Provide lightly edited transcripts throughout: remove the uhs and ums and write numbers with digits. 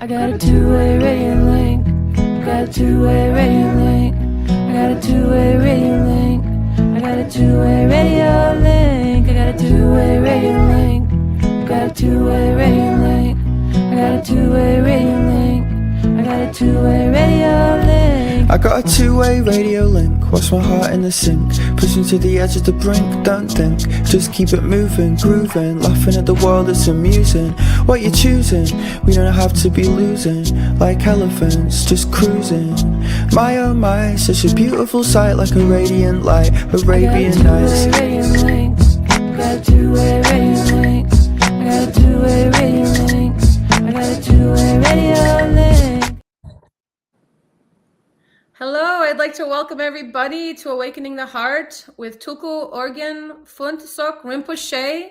I got a two-way radio link. I got a two-way radio link. I got a two-way radio link. I got a two-way radio link. I got a two-way radio link. I got a two-way radio link. I got a two-way radio link. I got a two-way radio link. I got a two-way radio link. Wash my heart in the sink. Pushing to the edge of the brink. Don't think, just keep it moving, grooving. Laughing at the world, it's amusing. What you choosing? We don't have to be losing. Like elephants, just cruising. My oh my, such a beautiful sight. Like a radiant light, Arabian Nights. I got a two-way radio link. I got a two-way radio link. I got a two-way radio link. Hello, I'd like to welcome everybody to Awakening the Heart with Tulku Orgyen Phuntsok Rinpoche,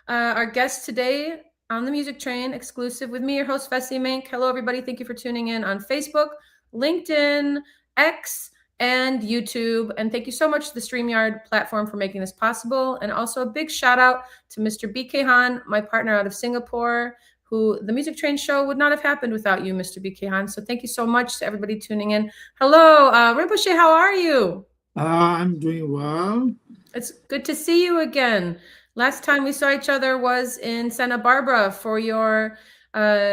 our guest today on the Music Train, exclusive with me, your host, Vessy Mink. Hello, everybody. Thank you for tuning in on Facebook, LinkedIn, X, and YouTube. And thank you so much to the StreamYard platform for making this possible. And also a big shout out to Mr. BK Han, my partner out of Singapore, who the Music Train show would not have happened without you, Mr. BK Han. So thank you so much to everybody tuning in. Hello, Rinpoche, how are you? I'm doing well. It's good to see you again. Last time we saw each other was in Santa Barbara for your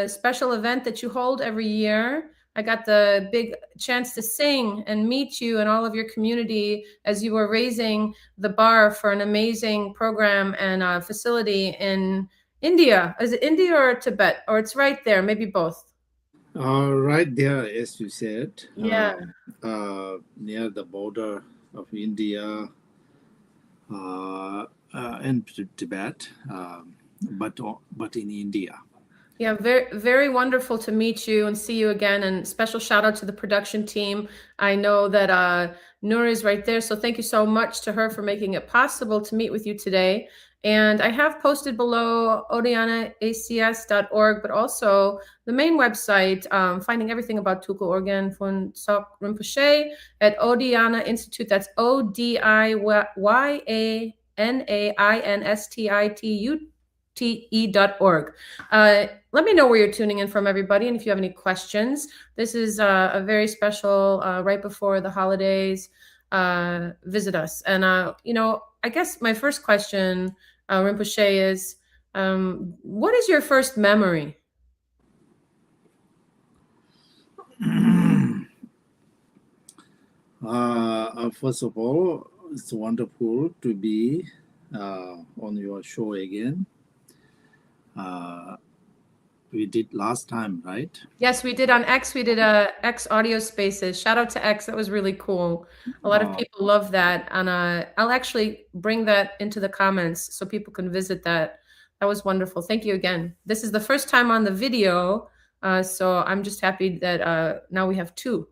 special event that you hold every year. I got the big chance to sing and meet you and all of your community as you were raising the bar for an amazing program and facility in India. Is it India or Tibet? Or it's right there, maybe both. Right there, as you said. Yeah. Near the border of India and Tibet, but in India. Yeah, very, very wonderful to meet you and see you again. And special shout out to the production team. I know that Noor is right there. So thank you so much to her for making it possible to meet with you today. And I have posted below odiyanaACS.org, but also the main website, finding everything about Tulku Orgyen Phuntsok Rinpoche at Odiyana Institute. That's ODIYANAINSTITUTE.org. Let me know where you're tuning in from, everybody, and if you have any questions. This is a very special, right before the holidays, visit us. And, I guess my first question, Rinpoche, is what is your first memory? First of all, it's wonderful to be on your show again. We did last time, right? Yes, we did on X. We did X audio spaces. Shout out to X. That was really cool. A lot of people love that. And I'll actually bring that into the comments so people can visit that. That was wonderful. Thank you again. This is the first time on the video. So I'm just happy that now we have two.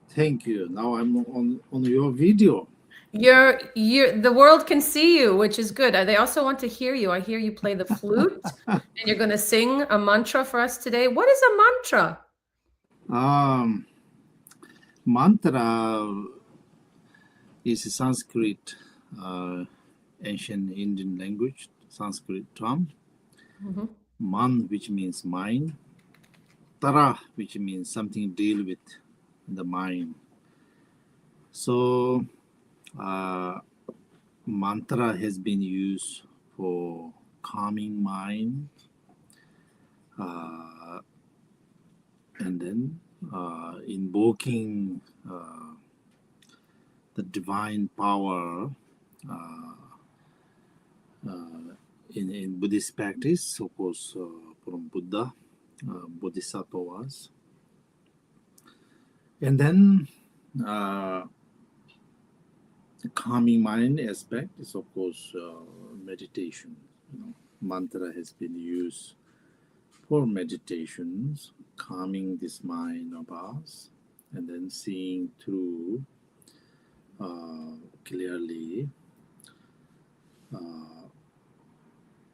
Thank you. Now I'm on your video. The world can see you, which is good. They also want to hear you. I hear you play the flute and you're going to sing a mantra for us today. What is a mantra? Mantra is a Sanskrit, ancient Indian language, Sanskrit term. Mm-hmm. Man, which means mind. Tara, which means something deal with the mind. So mantra has been used for calming mind, and then invoking the divine power in Buddhist practice, of course, from Buddha, Bodhisattvas. And then the calming mind aspect is, of course, meditation. Mantra has been used for meditations, calming this mind of ours, and then seeing through clearly,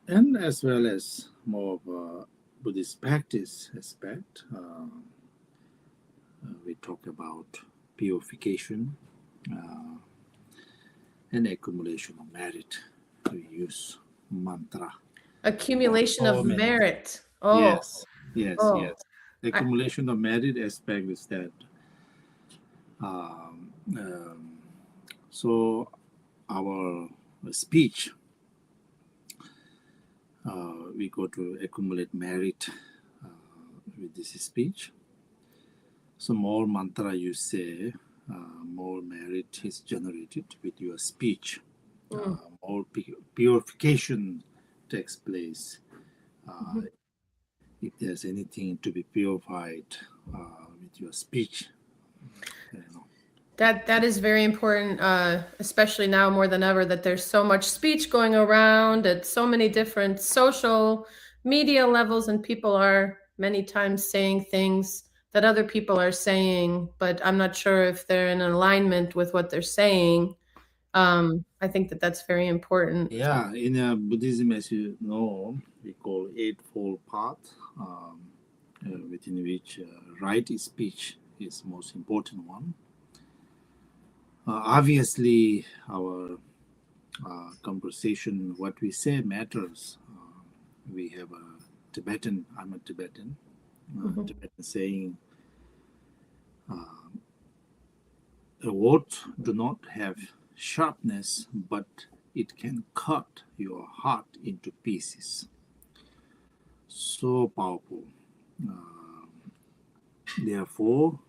and as well as more of a Buddhist practice aspect. We talk about purification and accumulation of merit. We use mantra. Accumulation of merit. Oh. Yes. Oh. Yes. accumulation of merit aspect is that. So our speech, we go to accumulate merit with this speech. So more mantra you say, more merit is generated with your speech. More purification takes place. If there's anything to be purified with your speech, you know. That is very important, especially now more than ever, that there's so much speech going around at so many different social media levels, and people are many times saying things that other people are saying, but I'm not sure if they're in alignment with what they're saying. I think that that's very important. Yeah, in Buddhism, as you know, we call Eightfold Path, within which right speech is most important one. Obviously, our conversation, what we say matters. We have a Tibetan, I'm a Tibetan, Tibetan saying, the words do not have sharpness, but it can cut your heart into pieces. So powerful. Therefore,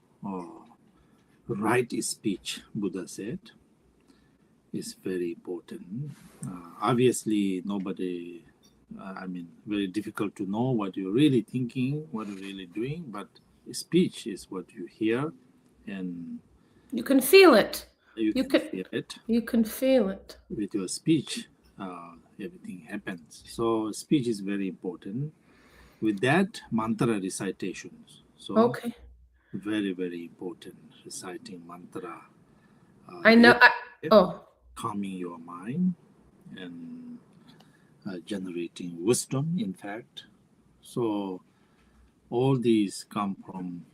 right speech, Buddha said, is very important. Obviously, nobody, very difficult to know what you're really thinking, what you're really doing, but speech is what you hear, and you can feel it. you can feel it. You can feel it. With your speech, everything happens. So speech is very important. With that, mantra recitations. So Okay. very, very important. Reciting mantra. I know. Calming your mind and generating wisdom, in fact. So all these come from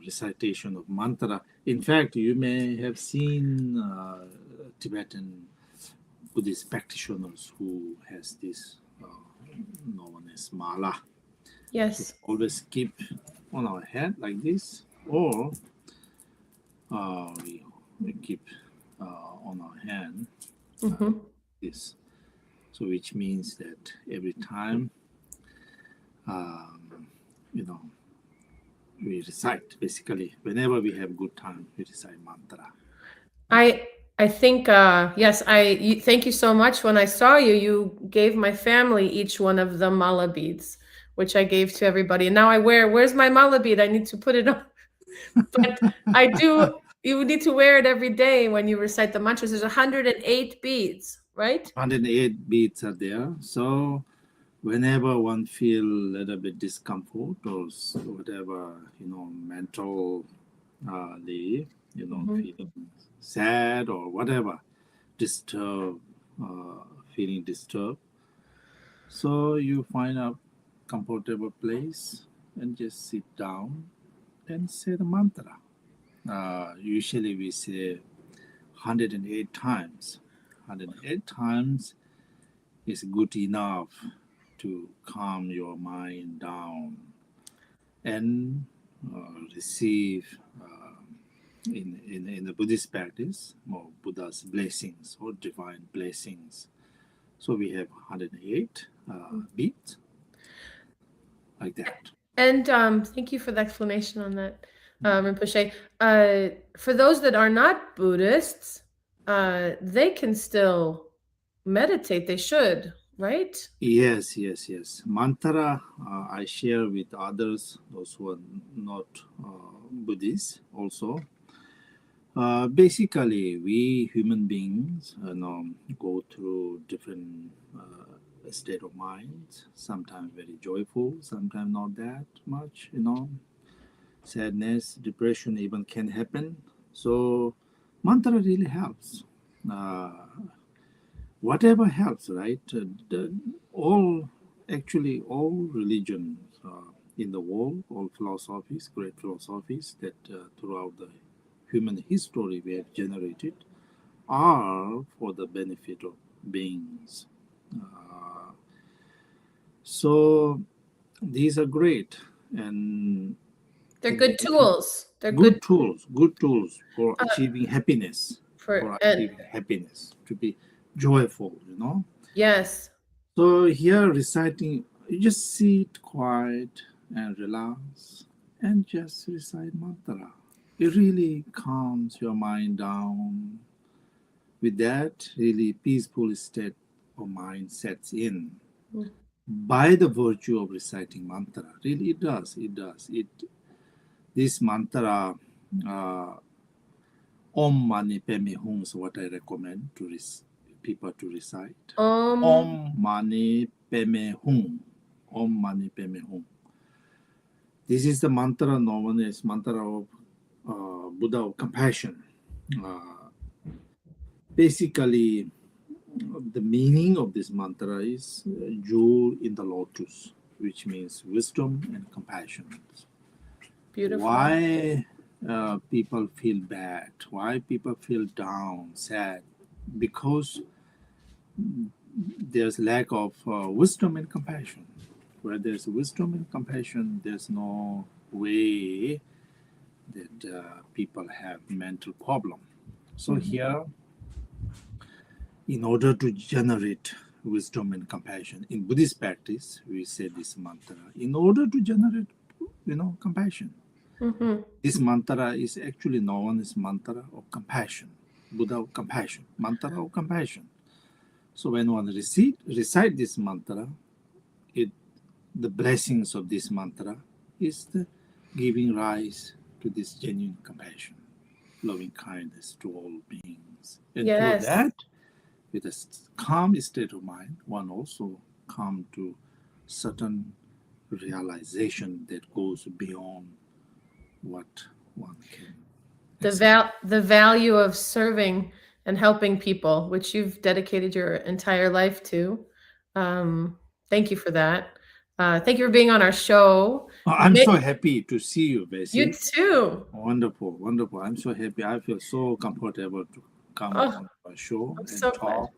recitation of mantra. In fact, you may have seen Tibetan Buddhist practitioners who has this known as mala. Yes. So always keep on our head like this, or we keep on our hand this. So which means that every time, we recite, basically, whenever we have good time, we recite mantra. I think, yes, thank you so much. When I saw you, you gave my family each one of the mala beads, which I gave to everybody. And now where's my mala bead? I need to put it on. But you need to wear it every day when you recite the mantras. There's 108 beads, right? 108 beads are there. So whenever one feel a little bit discomfort or whatever, mental, feeling sad or whatever, feeling disturbed. So you find a comfortable place and just sit down and say the mantra. Usually we say 108 times. 108 times is good enough to calm your mind down and receive in the Buddhist practice more Buddha's blessings or divine blessings. So we have 108 beats like that. And thank you for the explanation on that, Rinpoche. For those that are not Buddhists, they can still meditate. They should, right? Yes. Mantra I share with others, those who are not Buddhists also. Basically, we human beings go through different state of mind, sometimes very joyful, sometimes not that much, sadness, depression even can happen. So mantra really helps. Whatever helps, right? All religions in the world, all philosophies, great philosophies that throughout the human history we have generated are for the benefit of beings. So these are great. and They're good tools. They're good tools for achieving happiness, and to be joyful, yes. So here reciting, you just sit quiet and relax and just recite mantra. It really calms your mind down. With that, really peaceful state of mind sets in by the virtue of reciting mantra. Really, it does. This mantra, Om Mani Padme Hum, is what I recommend to people to recite. Om Mani Padme Hum. Om Mani Padme Hum. This is the mantra known as mantra of Buddha of compassion. Basically, the meaning of this mantra is jewel in the lotus, which means wisdom and compassion. Beautiful. Why people feel bad? Why people feel down, sad? Because there's lack of wisdom and compassion. Where there's wisdom and compassion, there's no way that people have mental problem. So here, in order to generate wisdom and compassion, in Buddhist practice, we say this mantra, in order to generate, compassion. This mantra is actually known as mantra of compassion, Buddha of compassion, mantra of compassion. So when one recite this mantra, the blessings of this mantra is the giving rise to this genuine compassion, loving kindness to all beings. And through that, with a calm state of mind, one also come to certain realization that goes beyond what one can. The value of serving and helping people, which you've dedicated your entire life to. Thank you for that. Thank you for being on our show. I'm so happy to see you, Vessy. You too. Wonderful, wonderful. I'm so happy. I feel so comfortable to come on our show and so talk. Glad.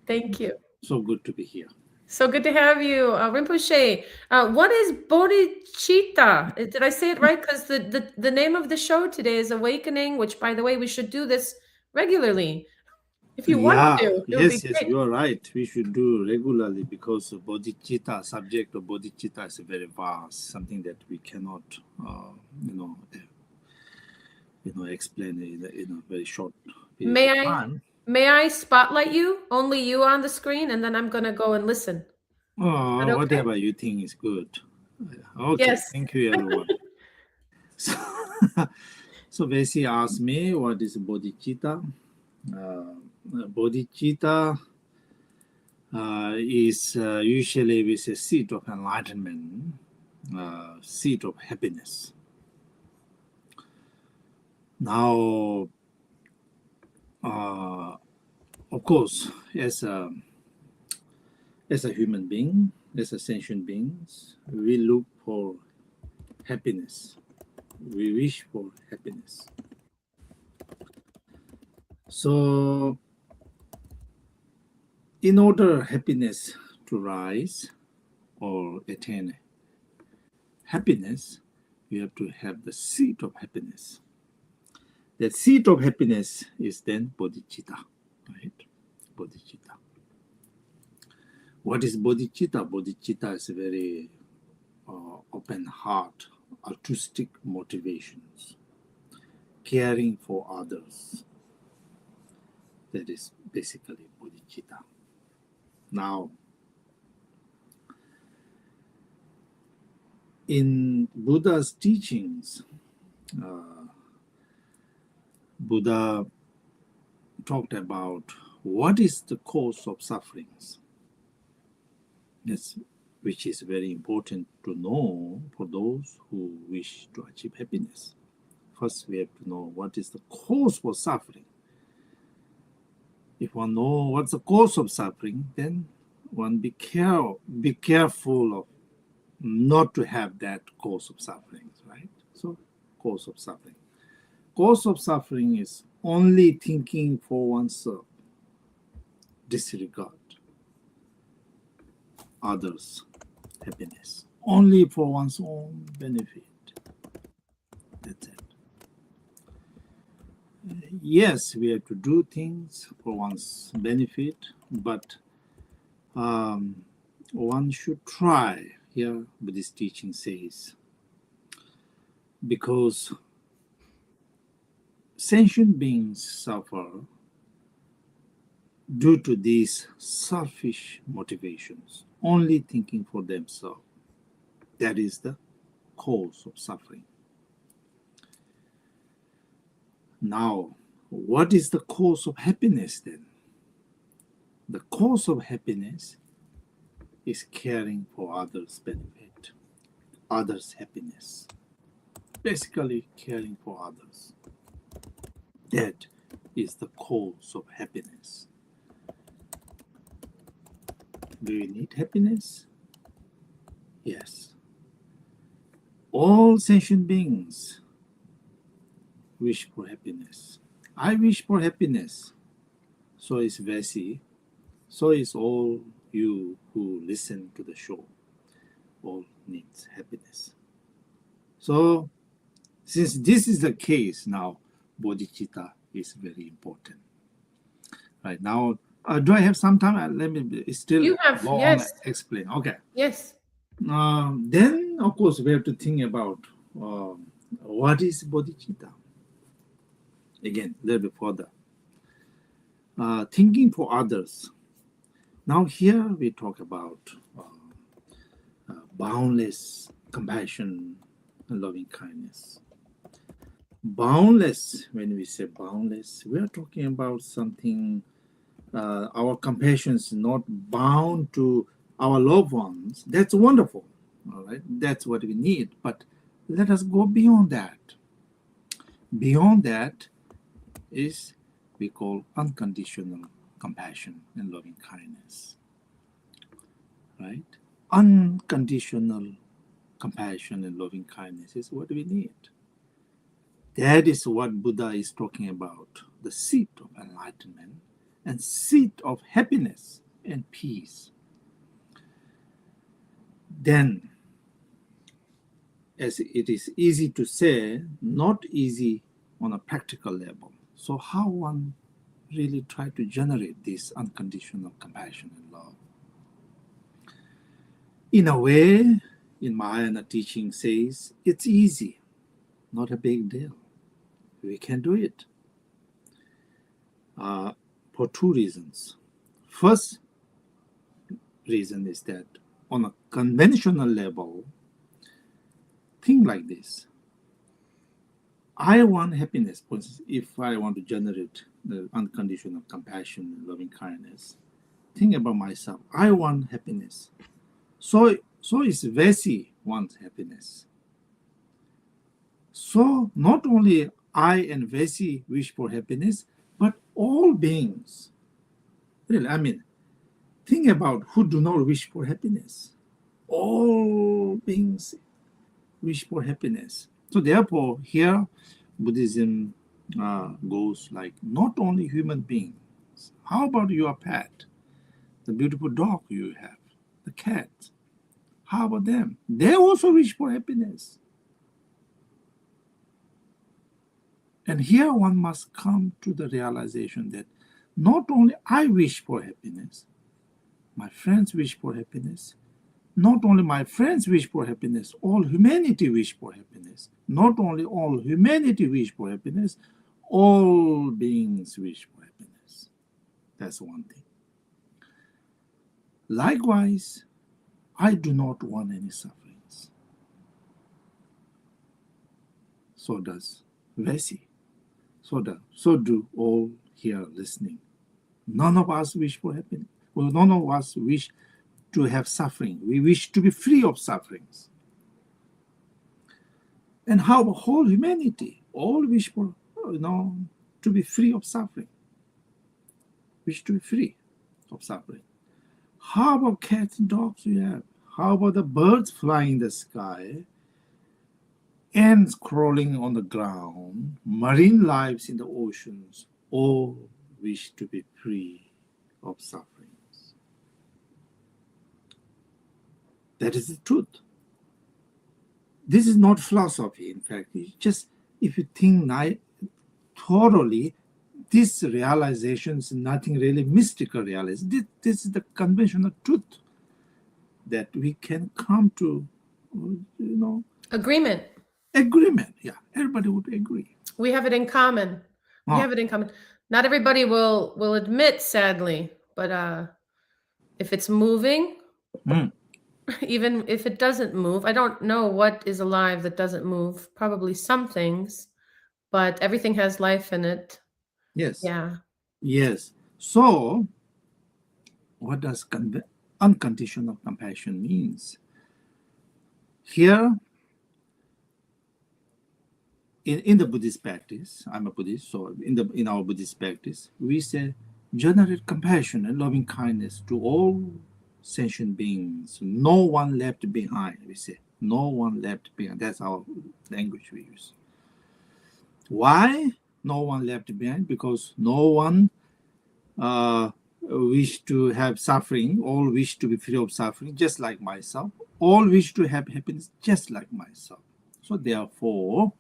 Thank you. So good to be here. So good to have you, Rinpoche. What is Bodhicitta? Did I say it right? Because the name of the show today is Awakening, which, by the way, we should do this regularly. If you want to. Yes, you are right. We should do regularly because bodhicitta, subject of bodhicitta is very vast, something that we cannot, explain in a very short period of time. May I spotlight you? Only you on the screen, and then I'm going to go and listen. Oh, okay? Whatever you think is good. Okay, yes. Thank you, everyone. So Vessy asked me, what is bodhicitta? Bodhicitta is usually with a seat of enlightenment, seat of happiness. Now, of course, as a human being, as a sentient beings, we look for happiness. We wish for happiness. So, in order happiness to rise or attain happiness, you have to have the seat of happiness. That seat of happiness is then bodhicitta, right? Bodhicitta. What is bodhicitta? Bodhicitta is a very open heart, altruistic motivations, caring for others. That is basically bodhicitta. Now, in Buddha's teachings, Buddha talked about what is the cause of sufferings. Yes, which is very important to know for those who wish to achieve happiness. First, we have to know what is the cause for suffering. If one knows what's the cause of suffering, then one be careful of not to have that cause of suffering, right? So, cause of suffering. Cause of suffering is only thinking for oneself, disregard others' happiness. only for one's own benefit. That's it. Yes, we have to do things for one's benefit, but one should try, here Buddhist teaching says, because sentient beings suffer due to these selfish motivations, only thinking for themselves. That is the cause of suffering. Now, what is the cause of happiness then? The cause of happiness is caring for others' benefit, others' happiness. Basically, caring for others. That is the cause of happiness. Do you need happiness? Yes. All sentient beings wish for happiness. I wish for happiness. So is Vessy. So is all you who listen to the show. All needs happiness. So, since this is the case now, Bodhicitta is very important. Right now, do I have some time? Let me still You have, go yes. on explain. Okay. Yes. Then, of course, we have to think about what is bodhicitta. Again, a little bit further. Thinking for others. Now here we talk about boundless compassion and loving kindness. Boundless, when we say boundless, we are talking about something, our compassion is not bound to our loved ones. That's wonderful, all right? That's what we need, but let us go beyond that. Beyond that is we call unconditional compassion and loving kindness, right? Unconditional compassion and loving kindness is what we need. That is what Buddha is talking about, the seat of enlightenment and seat of happiness and peace. Then, as it is easy to say, not easy on a practical level. So how one really try to generate this unconditional compassion and love? In a way, in Mahayana teaching says, it's easy, not a big deal. We can do it for two reasons. First reason is that on a conventional level, think like this. I want happiness. For instance, if I want to generate the unconditional compassion and loving kindness, think about myself. I want happiness. So is Vessy wants happiness. So not only I and Vessy wish for happiness, but all beings. Really, I mean, think about who do not wish for happiness. All beings wish for happiness. So therefore, here Buddhism goes like not only human beings. How about your pet, the beautiful dog you have, the cat? How about them? They also wish for happiness. And here one must come to the realization that not only I wish for happiness, my friends wish for happiness. Not only my friends wish for happiness, all humanity wish for happiness. Not only all humanity wish for happiness, all beings wish for happiness. That's one thing. Likewise, I do not want any sufferings. So does Vessy. So do all here listening. None of us wish for happiness. Well, none of us wish to have suffering. We wish to be free of sufferings. And how about whole humanity? All wish for, to be free of suffering. Wish to be free of suffering. How about cats and dogs you have? How about the birds flying in the sky? Ants crawling on the ground? Marine lives in the oceans? All wish to be free of sufferings. That is the truth. This is not philosophy, in fact. It's just, if you think thoroughly, this realization is nothing really mystical realization. This is the conventional truth that we can come to, Agreement. agreement. Yeah, everybody would agree. We have it in common. We have it in common. Not everybody will admit, sadly, but if it's moving, even if it doesn't move, I don't know what is alive that doesn't move. Probably some things, but everything has life in it. Yes. Yeah. Yes. So, what does unconditional compassion means? Here, in the Buddhist practice, I'm a Buddhist, so in our Buddhist practice, we say generate compassion and loving kindness to all sentient beings. No one left behind. We say no one left behind. That's our language we use. Why no one left behind? Because no one wish to have suffering. All wish to be free of suffering, just like myself. All wish to have happiness, just like myself. So therefore,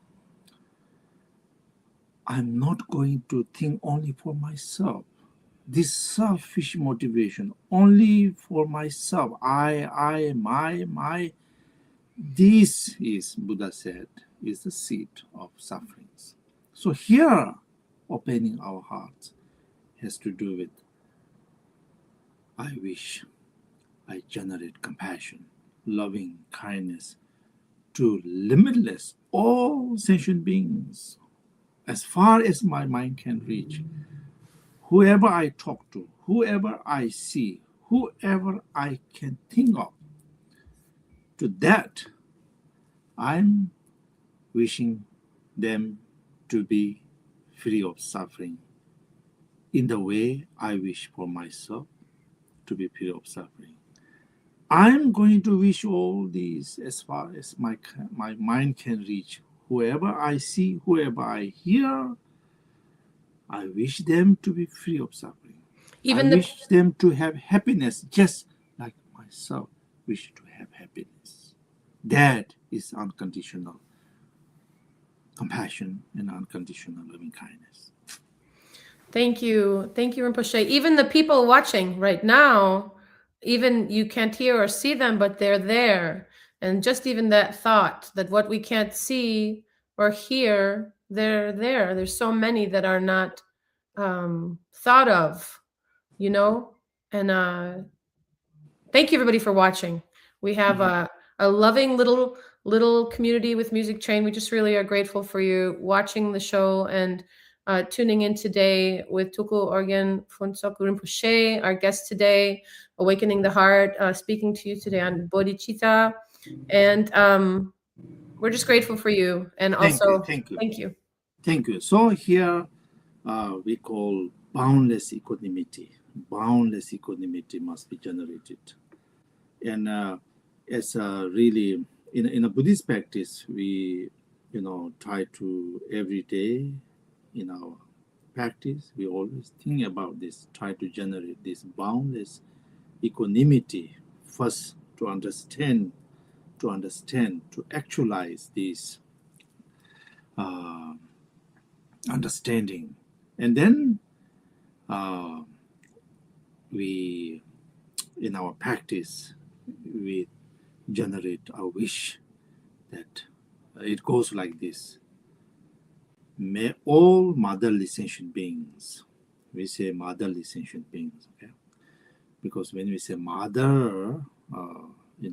I'm not going to think only for myself. This selfish motivation, only for myself, I, my, this is, Buddha said, is the seed of sufferings. So here, opening our hearts has to do with, I wish I generate compassion, loving kindness to limitless all sentient beings, as far as my mind can reach. Whoever I talk to, whoever I see, whoever I can think of, to that, I'm wishing them to be free of suffering in the way I wish for myself to be free of suffering. I'm going to wish all these as far as my mind can reach. Whoever I see, whoever I hear, I wish them to be free of suffering. I wish them to have happiness, just like myself wish to have happiness. That is unconditional compassion and unconditional loving kindness. Thank you. Thank you, Rinpoche. Even the people watching right now, even you can't hear or see them, but they're there. And just even that thought that what we can't see or hear, they're there. There's so many that are not thought of, And thank you, everybody, for watching. We have a loving little community with Music Train. We just really are grateful for you watching the show and tuning in today with Tulku Orgyen Phuntsok Rinpoche, our guest today, Awakening the Heart, speaking to you today on Bodhicitta. And we're just grateful for you. And also, thank you. Thank you. Thank you. So here we call boundless equanimity. Boundless equanimity must be generated. And it's really, in a Buddhist practice, we, try to every day in our practice, we always think about this, try to generate this boundless equanimity first to understand, to actualize this understanding. And then we, in our practice, we generate a wish that it goes like this. May all motherly sentient beings, we say motherly sentient beings, okay? Because when we say mother, we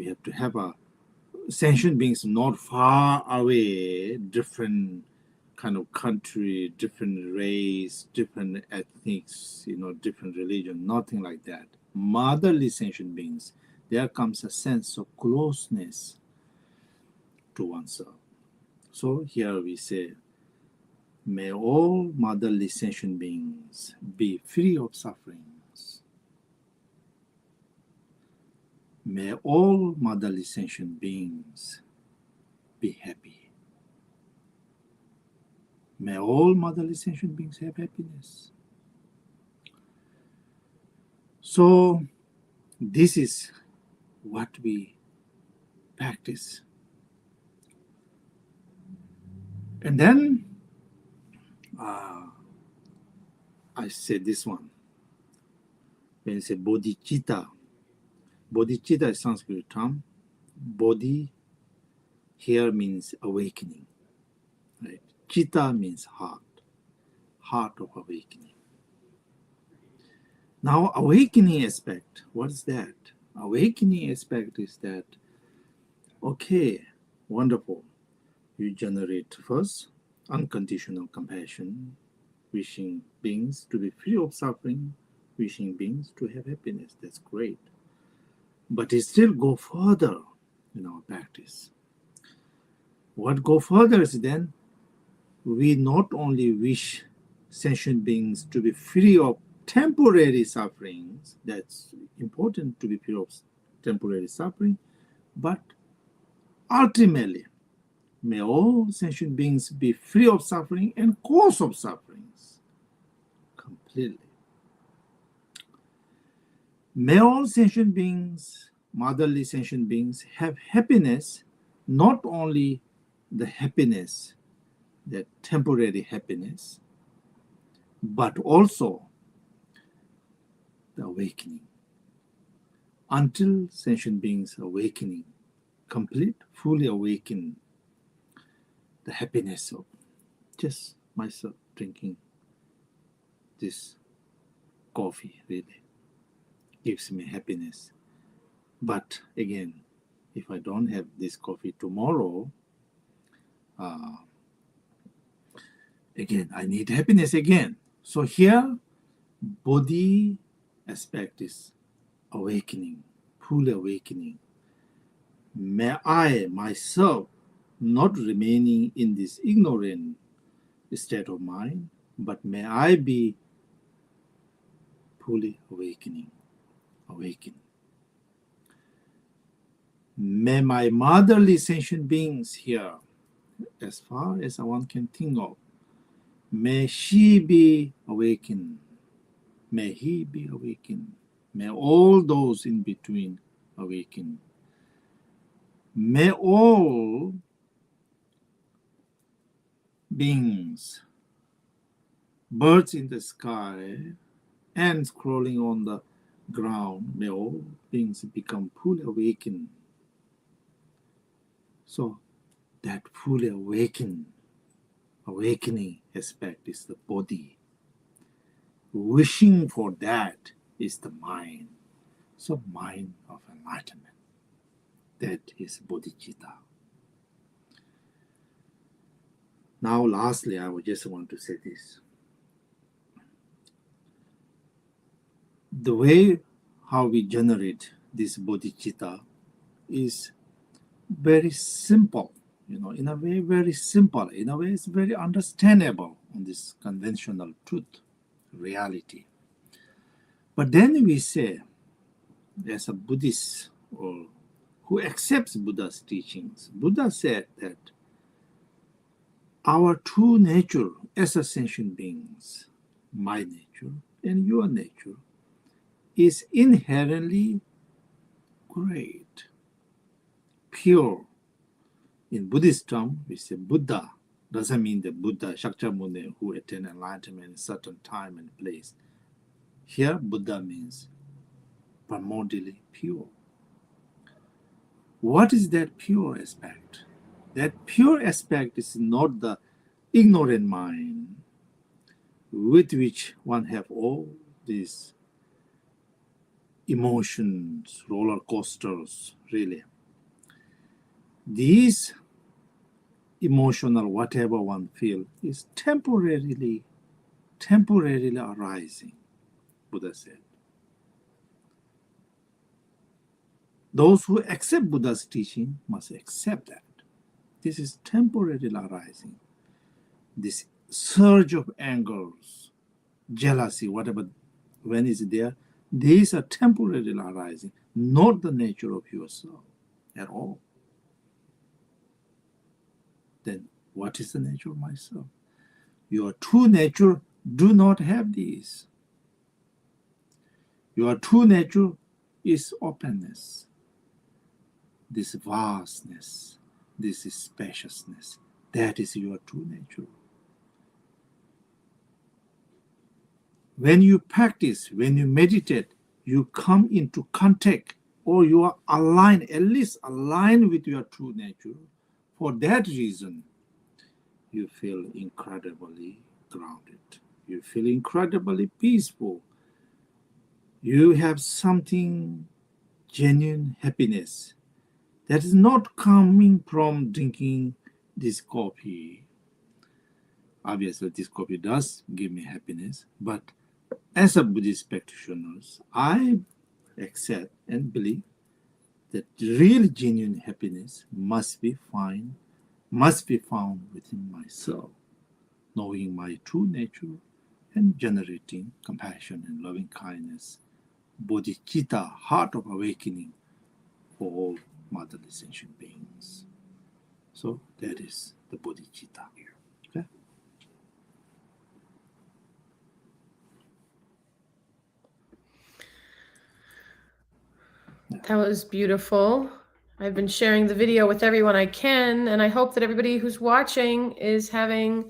have to have a sentient beings not far away, different kind of country, different race, different ethnics, different religion, nothing like that. Motherly sentient beings, there comes a sense of closeness to oneself. So here we say, may all motherly sentient beings be free of sufferings. May all motherly sentient beings be happy. May all motherly sentient beings have happiness. So this is what we practice. And then I said this one. When you say Bodhicitta, Bodhicitta is Sanskrit term. Bodhi here means awakening. Right? Chitta means heart, heart of awakening. Now, awakening aspect, what is that? Awakening aspect is that, okay, wonderful. You generate first unconditional compassion, wishing beings to be free of suffering, wishing beings to have happiness. That's great. But it still go further in our practice. What go further is then we not only wish sentient beings to be free of temporary sufferings, that's important to be free of temporary suffering, but ultimately, may all sentient beings be free of suffering and cause of sufferings completely. May all sentient beings, motherly sentient beings, have happiness, not only the happiness, that temporary happiness, but also the awakening. Until sentient beings awakening, complete, fully awaken, the happiness of just myself drinking this coffee really gives me happiness. But again, if I don't have this coffee tomorrow, again, I need happiness again. So here, body aspect is awakening, fully awakening. May I, myself, not remaining in this ignorant state of mind, but may I be fully awakening. May my motherly sentient beings here, as far as one can think of, may she be awakened. May he be awakened. May all those in between awaken. May all beings, birds in the sky, ants crawling on the ground, may all beings become fully awakened. So that fully awakening aspect is the body. Wishing for that is the mind. So mind of enlightenment. That is bodhicitta. Now lastly, I would just want to say this. The way how we generate this bodhicitta is very simple, in a way very simple, in a way it's very understandable on this conventional truth, reality. But then we say, as a Buddhist or who accepts Buddha's teachings, Buddha said that our true nature as a sentient beings, my nature and your nature, is inherently great, pure. In Buddhist term, we say Buddha. Doesn't mean the Buddha, Shakyamuni, who attained enlightenment in a certain time and place. Here, Buddha means primordially pure. What is that pure aspect? That pure aspect is not the ignorant mind with which one have all these emotions, roller coasters, really. These emotional, whatever one feel, is temporarily arising, Buddha said. Those who accept Buddha's teaching must accept that. This is temporarily arising. This surge of angers, jealousy, whatever, when is there, these are temporarily arising, not the nature of yourself at all. Then what is the nature of myself? Your true nature do not have these. Your true nature is openness, this vastness, this spaciousness. That is your true nature. When you practice, when you meditate, you come into contact, or you are aligned, at least aligned with your true nature. For that reason, you feel incredibly grounded. You feel incredibly peaceful. You have something genuine happiness that is not coming from drinking this coffee. Obviously, this coffee does give me happiness, but as a Buddhist practitioner, I accept and believe that real genuine happiness must be found within myself, knowing my true nature and generating compassion and loving kindness, Bodhicitta, heart of awakening for all motherly sentient beings. So that is the Bodhicitta here. Okay? That was beautiful. I've been sharing the video with everyone I can, and I hope that everybody who's watching is having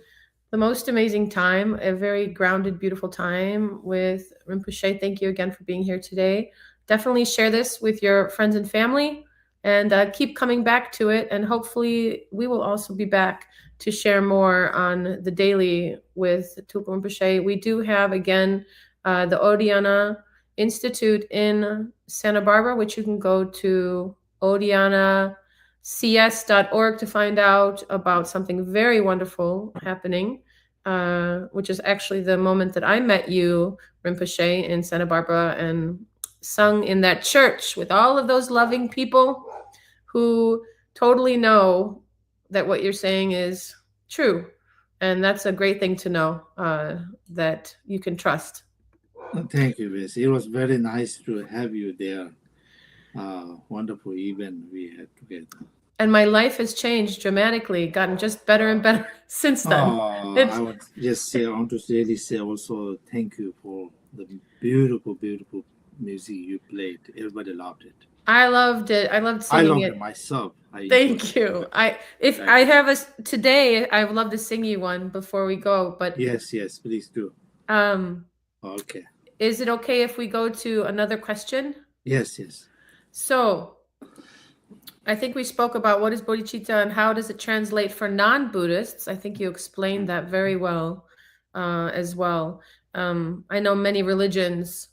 the most amazing time, a very grounded, beautiful time with Rinpoche. Thank you again for being here today. Definitely share this with your friends and family, and keep coming back to it. And hopefully we will also be back to share more on the daily with Tulku Rinpoche. We do have, again, the Odiyana Institute in Santa Barbara, which you can go to OdiyanaCS.org to find out about something very wonderful happening, which is actually the moment that I met you, Rinpoche, in Santa Barbara, and sung in that church with all of those loving people who totally know that what you're saying is true. And that's a great thing to know, that you can trust. Thank you, Vessy. It was very nice to have you there. Wonderful event we had together. And my life has changed dramatically, gotten just better and better since then. I want to really say also thank you for the beautiful, beautiful music you played. Everybody loved it. I loved it. I loved singing it myself. Thank you. Today, I would love to sing you one before we go. But yes, please do. Okay. Is it okay if we go to another question? Yes. So, I think we spoke about what is bodhicitta and how does it translate for non-Buddhists. I think you explained that very well as well. I know many religions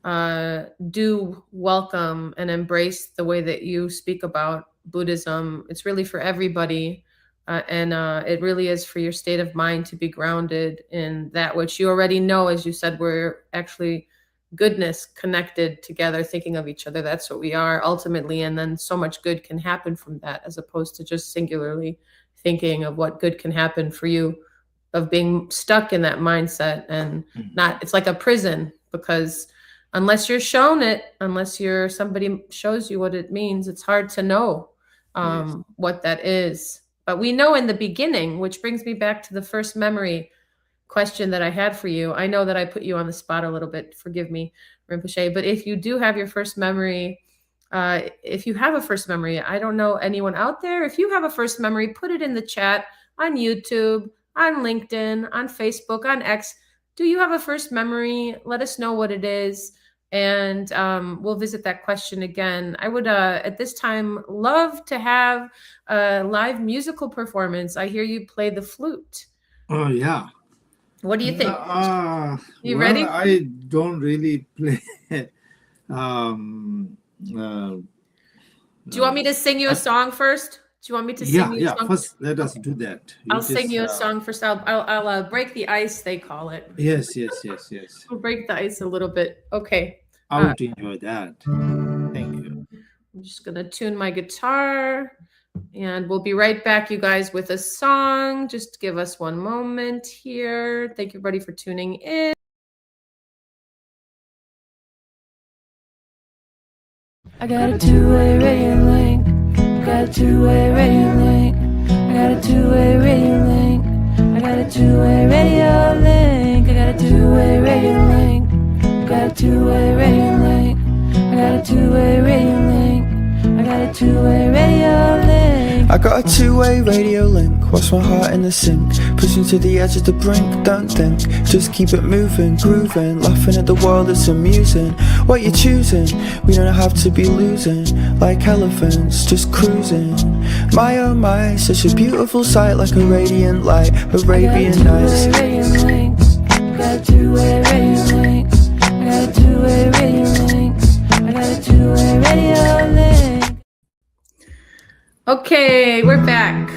do welcome and embrace the way that you speak about Buddhism. It's really for everybody. And it really is for your state of mind to be grounded in that which you already know. As you said, we're actually goodness connected together, thinking of each other. That's what we are ultimately. And then so much good can happen from that, as opposed to just singularly thinking of what good can happen for you, of being stuck in that mindset and not, it's like a prison, because unless you're shown it, unless somebody shows you what it means, it's hard to know what that is. But we know in the beginning, which brings me back to the first memory question that I had for you. I know that I put you on the spot a little bit. Forgive me, Rinpoche. But if you do have your first memory, if you have a first memory, I don't know anyone out there. If you have a first memory, put it in the chat on YouTube, on LinkedIn, on Facebook, on X. Do you have a first memory? Let us know what it is. And we'll visit that question again. I would, at this time, love to have a live musical performance. I hear you play the flute. Oh, yeah. What do you think? You ready? I don't really play. Do you want me to sing you a song first? Do you want me to sing you a song? First, let us do that. I'll sing you a song first. I'll break the ice, they call it. Yes. We'll break the ice a little bit. Okay. I would enjoy that. Thank you. I'm just going to tune my guitar, and we'll be right back, you guys, with a song. Just give us one moment here. Thank you, everybody, for tuning in. I got a two-way radio link. Got a two-way radio link. I got a two-way radio link. I got a two-way radio link. I got a two-way radio link. Got a two-way radio link. I got a two-way radio link. I got a two-way I got a two-way radio link, watch my heart in the sink, pushing to the edge of the brink. Don't think, just keep it moving, grooving, laughing at the world, it's amusing. What you choosing, we don't have to be losing, like elephants just cruising. My oh my, such a beautiful sight, like a radiant light, Arabian Nights. Got a two-way radio link. I got a two-way radio link. I got a two-way radio link. Okay, we're back.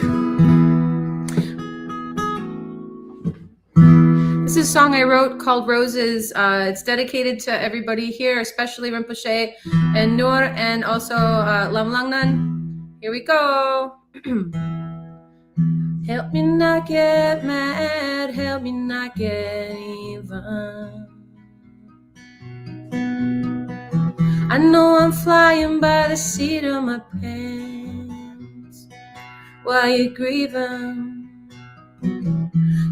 This is a song I wrote called Roses. It's dedicated to everybody here, especially Rinpoche and Noor, and also Lam Langnan. Here we go. Help me not get mad, help me not get even. I know I'm flying by the seat of my pants while you're grieving,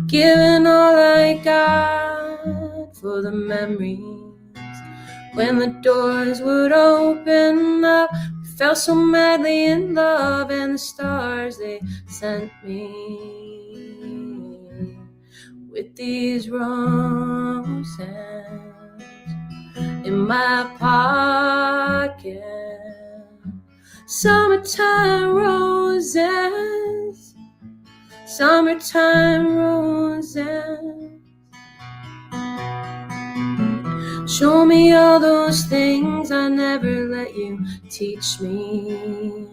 giving all I got for the memories. When the doors would open up, we fell so madly in love, and the stars they sent me with these roses in my pocket. Summertime roses, summertime roses. Show me all those things I never let you teach me.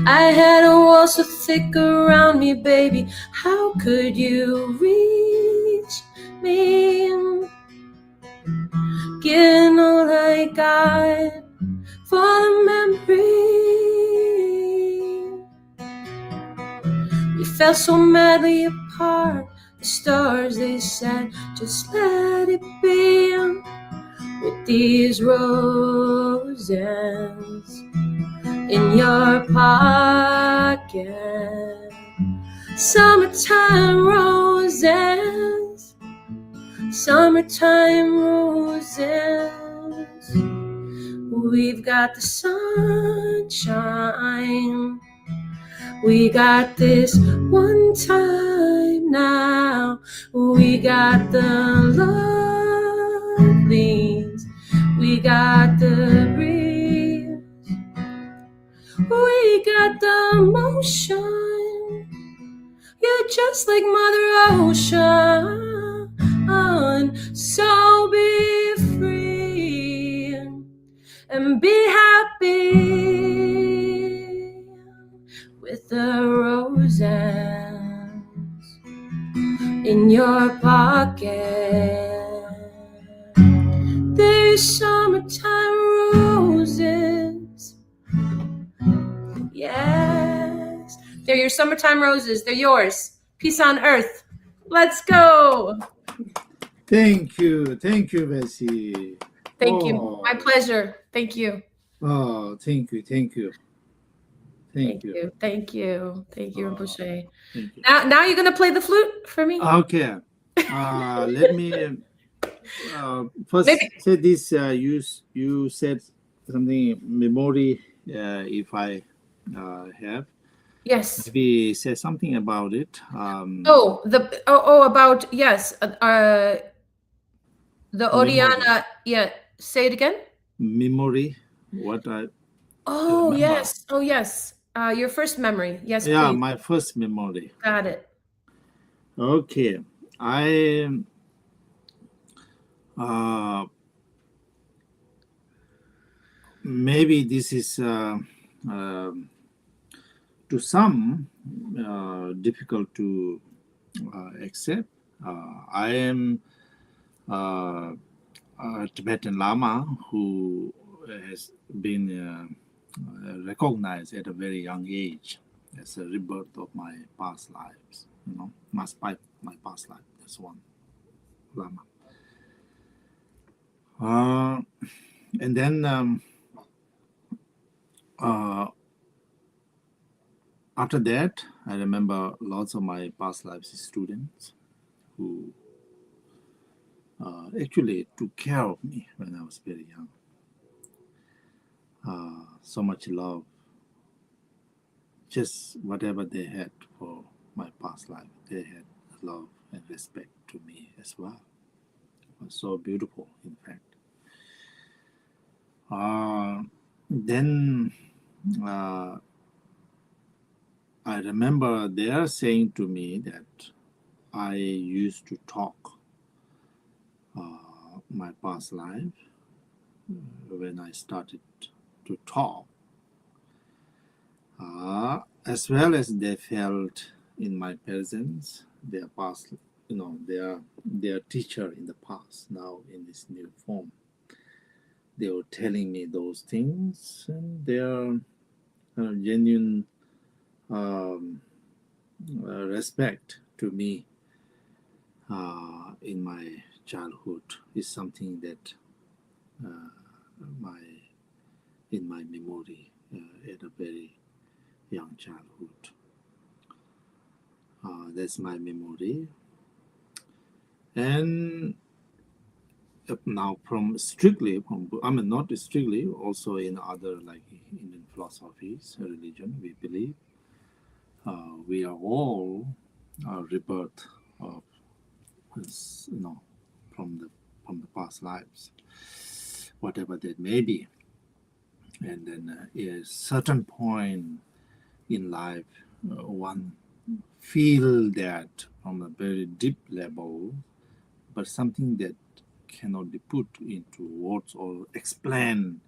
I had a wall so thick around me, baby, how could you reach me? Getting all I got for the memory. We fell so madly apart, the stars they said, just let it be. With these roses in your pocket. Summertime roses, summertime roses. We've got the sunshine, we got this one time now. We got the lovelies, we got the breeze, we got the motion. You're just like Mother Ocean, so be free and be happy with the roses in your pocket. There's summertime roses. Yes, they're your summertime roses. They're yours. Peace on earth. Let's go. Thank you, Vessy. Thank you. My pleasure. Thank you. Oh, thank you. Thank you, Rinpoche. Thank you. Now you're gonna play the flute for me. Okay. Let me first Maybe. say this. You said something memory. If I have, Yes. maybe say something about it. About yes. The Odiyana. Yeah. Say it again. Memory. What I. Oh remember. yes. Oh yes. Your first memory. Yes. Yeah, Please. my first memory. Got it. Okay, I maybe this is to some difficult to accept. I am a Tibetan Lama who has been recognized at a very young age as a rebirth of my past lives. My past life. That's one Lama. And then after that, I remember lots of my past lives students who actually took care of me when I was very young. So much love just whatever they had for my past life, they had love and respect to me as well. It was so beautiful, in fact. Then I remember they are saying to me that I used to talk my past life. When I started to talk, as well as they felt in my presence their past, their teacher in the past, now in this new form. They were telling me those things, and their genuine respect to me in my childhood is something that in my memory at a very young childhood. That's my memory. And now not strictly, also in other like Indian philosophies, religion, we believe we are all rebirth of, from the past lives, whatever that may be. And then at a certain point in life, one feel that from a very deep level, but something that cannot be put into words or explain,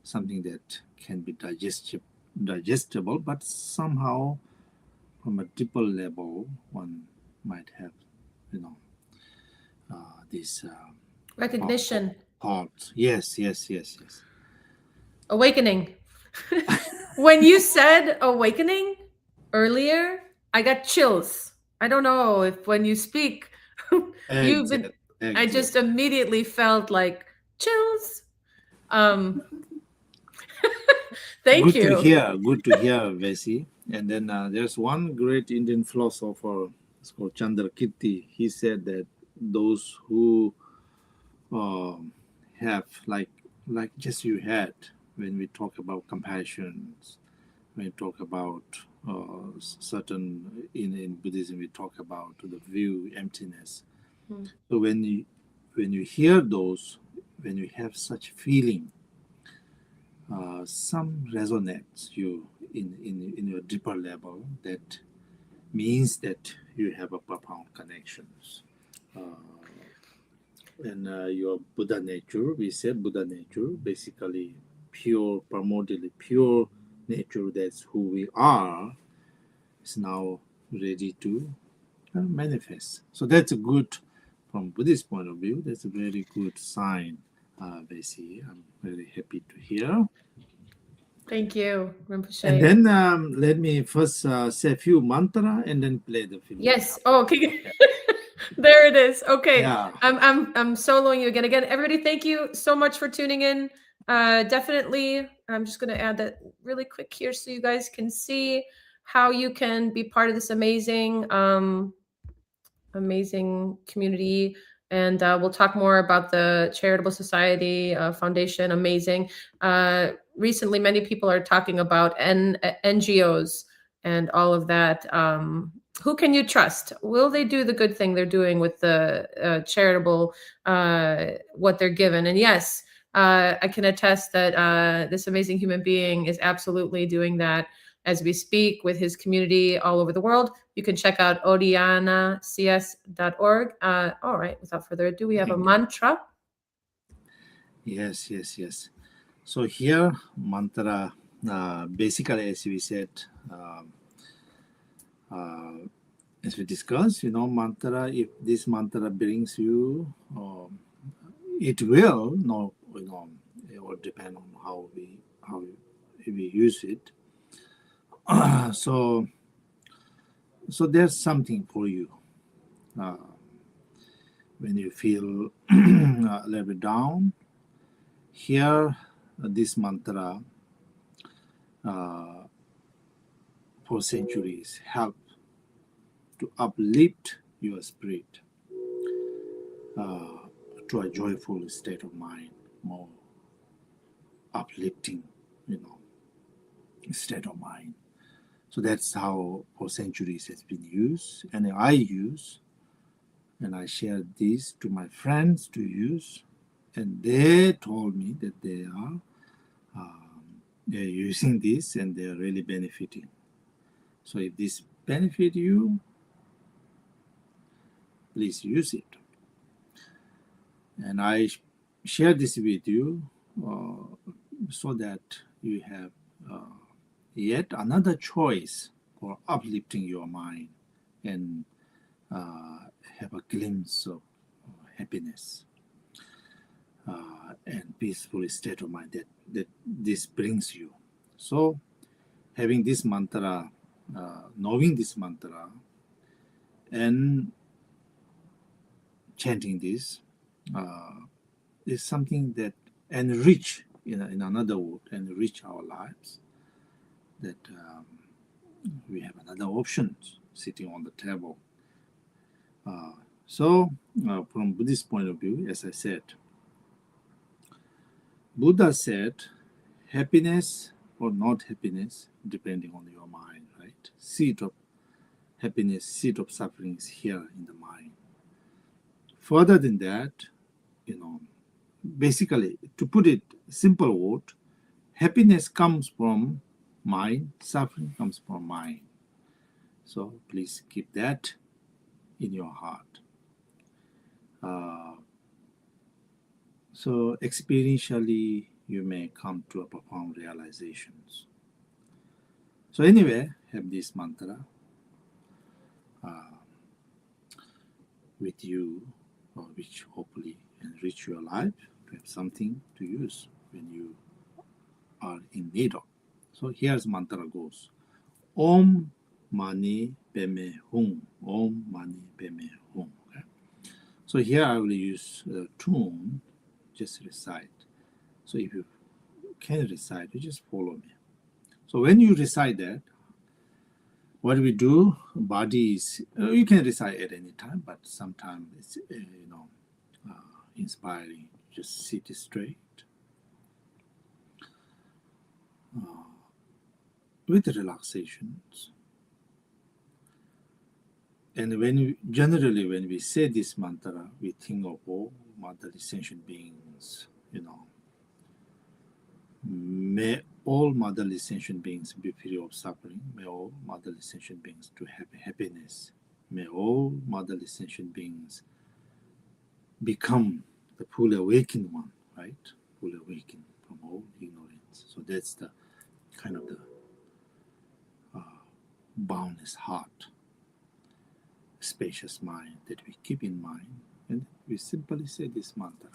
something that can be digestible, but somehow from a deeper level, one might have, this Recognition. thoughts. Yes. Awakening. When you said awakening earlier, I got chills. I don't know if when you speak, I just immediately felt like chills. Thank you. Good to hear, Vessy. And then there's one great Indian philosopher, it's called Chandrakirti. He said that those who have like just you had, when we talk about compassion, when we talk about certain in Buddhism, we talk about the view emptiness. So when you hear those, when you have such feeling, some resonates you in your deeper level, that means that you have a profound connections. And your Buddha nature, we said Buddha nature, basically pure, primordially pure nature, that's who we are, is now ready to manifest. So that's a good, from Buddhist point of view, that's a very good sign, Vessy. I'm very happy to hear. Thank you, Rinpoche. And then let me first say a few mantra and then play the film. Yes. Oh, okay. There it is. Okay. Yeah. I'm soloing you again. Again, everybody, thank you so much for tuning in. Definitely, I'm just going to add that really quick here so you guys can see how you can be part of this amazing community. And we'll talk more about the Charitable Society Foundation. Amazing. Recently, many people are talking about NGOs and all of that. Who can you trust? Will they do the good thing they're doing with the charitable, what they're given? And yes, I can attest that this amazing human being is absolutely doing that as we speak with his community all over the world. You can check out odiyanacs.org. All right, without further ado, we have a mantra. Yes. So here, mantra, basically, as we said, as we discussed, mantra, if this mantra brings you, it will, it will depend on how we use it. So there's something for you. When you feel a little bit down, hear this mantra for centuries help to uplift your spirit to a joyful state of mind, more uplifting, state of mind. So that's how for centuries has been used, and I use, and I shared this to my friends to use, and they told me that they're using this and they're really benefiting. So if this benefit you, please use it. And I share this with you so that you have yet another choice for uplifting your mind and have a glimpse of happiness and peaceful state of mind that this brings you. So having this mantra, knowing this mantra, and chanting this is something that enrich, in another word, enrich our lives. That we have another option sitting on the table. So from Buddhist point of view, as I said, Buddha said, happiness or not happiness, depending on your mind, right? Seat of happiness, seat of suffering is here in the mind. Further than that, basically, to put it simple word, happiness comes from mind, suffering comes from mind. So please keep that in your heart. So experientially, you may come to a profound realizations. So anyway, have this mantra with you, which hopefully enrich your life, to have something to use when you are in need of. So here's mantra goes. Om Mani Padme Hum. Om Mani Padme Hum. Okay? So here I will use tune, just recite. So if you can recite, you just follow me. So when you recite that, what we do, body is, you can recite at any time, but sometimes it's, inspiring. Just sit straight. With relaxations. And generally when we say this mantra, we think of all motherly sentient beings, May all motherly sentient beings be free of suffering. May all motherly sentient beings to have happiness. May all motherly sentient beings become the fully awakened one, right? Fully awakened from all ignorance. So that's the kind of the boundless heart, spacious mind that we keep in mind. And we simply say this mantra.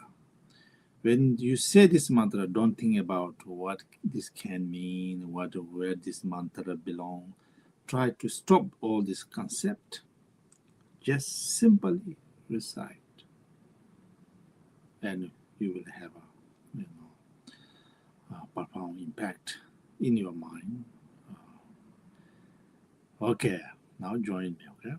When you say this mantra, don't think about what this can mean, where this mantra belongs. Try to stop all this concept. Just simply recite, and you will have a profound impact in your mind. Okay, now join me. Okay.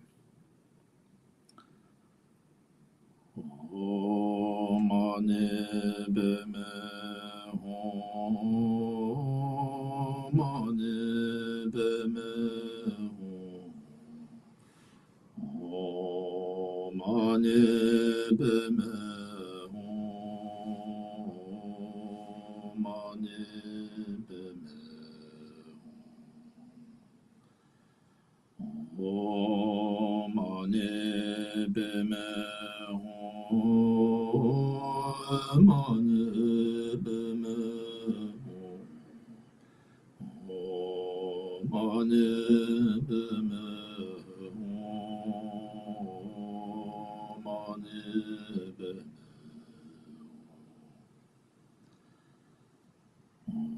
Om Mani Padme Hum. Om Mani Padme Hum. Om Mani Padme Hum. Mani Padme Hum. Om Mani Padme Mani Padme Hum. Mani Padme Hum. Mani Padme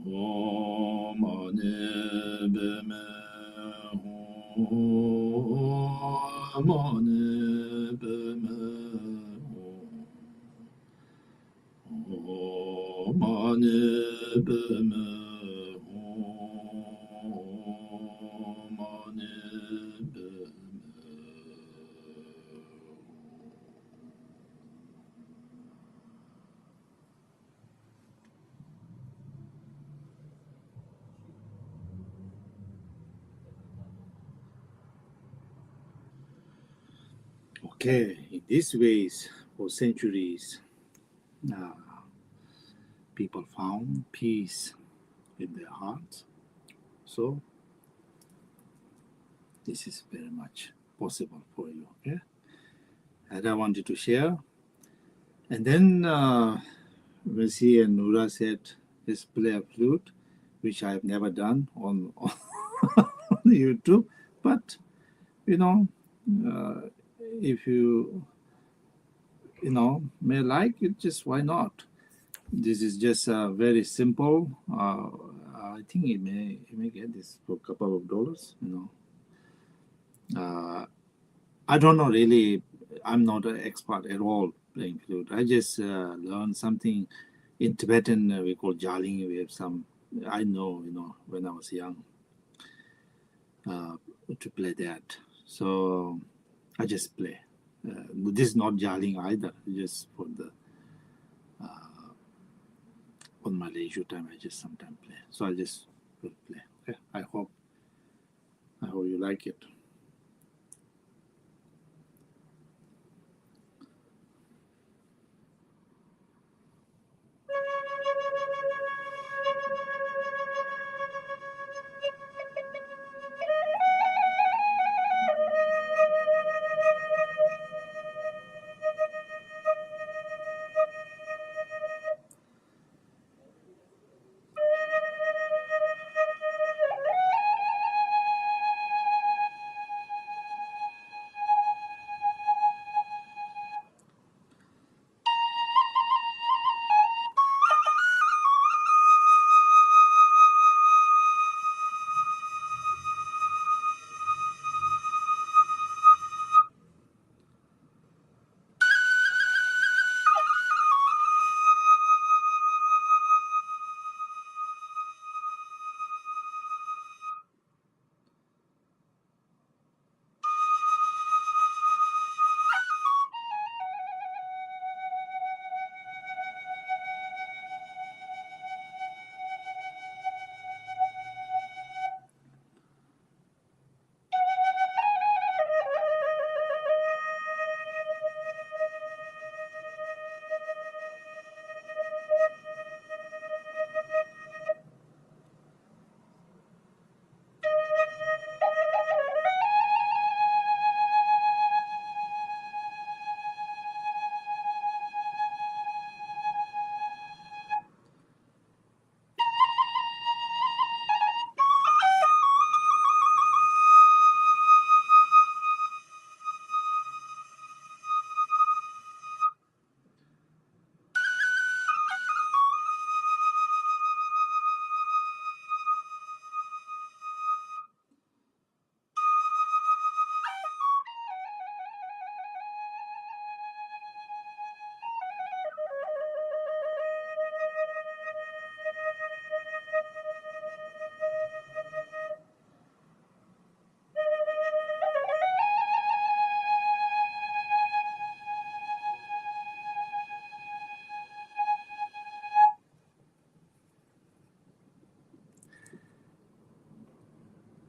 Hum. Mani Padme Hum. Mani Padme Mani Padme Hum. Mani Padme. Okay, in these ways, for centuries, people found peace in their hearts. So, this is very much possible for you. Okay, and I wanted to share. And then Vessy and Nura said, "Let's play a flute," which I have never done on YouTube. But if you may like it, just why not? This is just very simple. I think you may get this for a couple of dollars. I don't know really. I'm not an expert at all playing flute. I just learned something in Tibetan. We call jaling. We have some. I know, when I was young, to play that. So I just play. This is not jaling either. Just for the on my leisure time, I just sometimes play. So I just will play. Okay. I hope you like it.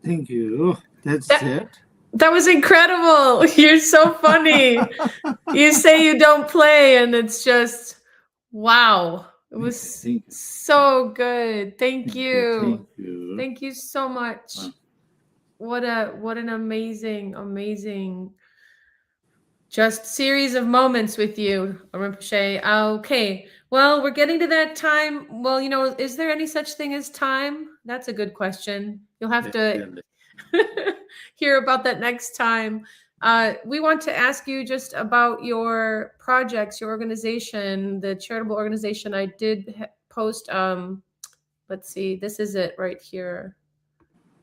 Thank you. That's it. That was incredible. You're so funny. You say you don't play, and it's just wow. It was Thank you. so good. Thank you. Thank you. Thank you so much. What an amazing just series of moments with you, Rinpoche. Okay. Well, we're getting to that time. Well, is there any such thing as time? That's a good question. You'll have to hear about that next time. We want to ask you just about your projects, your organization, the charitable organization. I did post, let's see, this is it right here.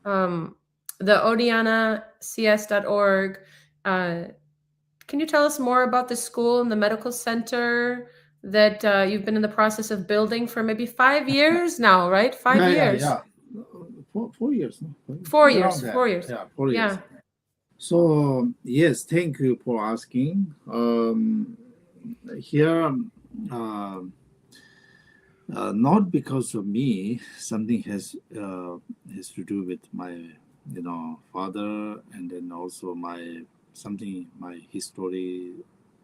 The OdiyanaCS.org. Can you tell us more about the school and the medical center that you've been in the process of building for maybe 5 years now, right? 5 years. Yeah. 4 years. No? 4 years. 4 years. Yeah, 4 years. Yeah. So yes, thank you for asking. Here, not because of me, something has to do with my, father, and then also my something, my history,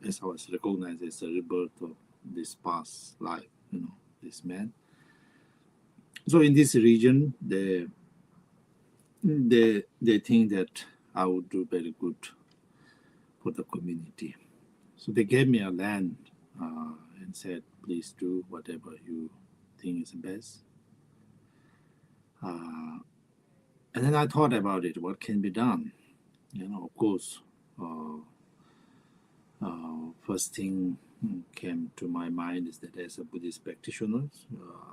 as I was recognized as a rebirth of this past life, this man. So in this region, they think that I would do very good for the community. So they gave me a land and said, please do whatever you think is best. And then I thought about it, what can be done? Of course, first thing came to my mind is that as a Buddhist practitioner,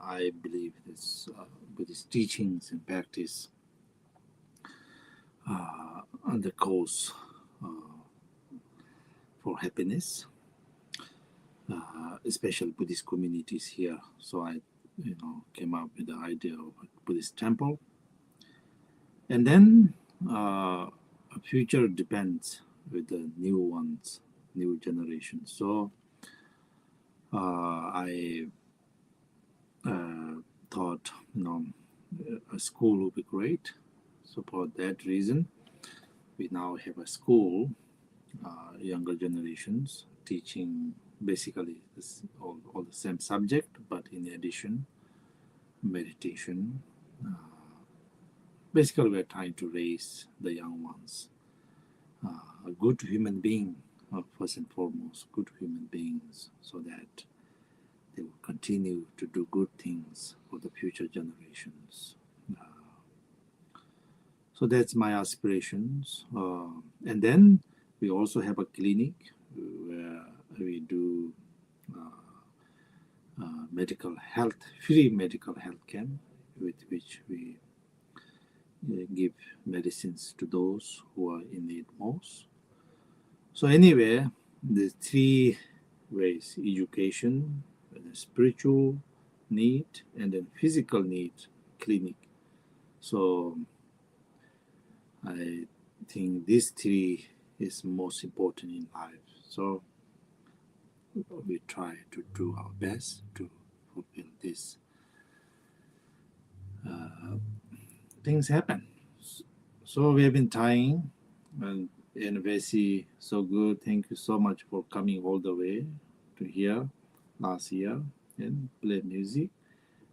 I believe this Buddhist teachings and practice are the cause for happiness, especially Buddhist communities here. So I came up with the idea of a Buddhist temple. And then future depends with the new ones, new generations. So I thought, a school would be great. So for that reason, we now have a school, younger generations, teaching basically all the same subject, but in addition, meditation. Basically, we're trying to raise the young ones, a good human being, first and foremost, good human beings, so that they will continue to do good things for the future generations. So that's my aspirations. And then we also have a clinic where we do medical health, free medical health camp, with which we give medicines to those who are in need most. So anyway, the three ways: education, spiritual need, and then physical need, clinic. So I think these three is most important in life. So we try to do our best to fulfill this. Things happen. So we have been trying, and Vessy, so good. Thank you so much for coming all the way to here last year and play music.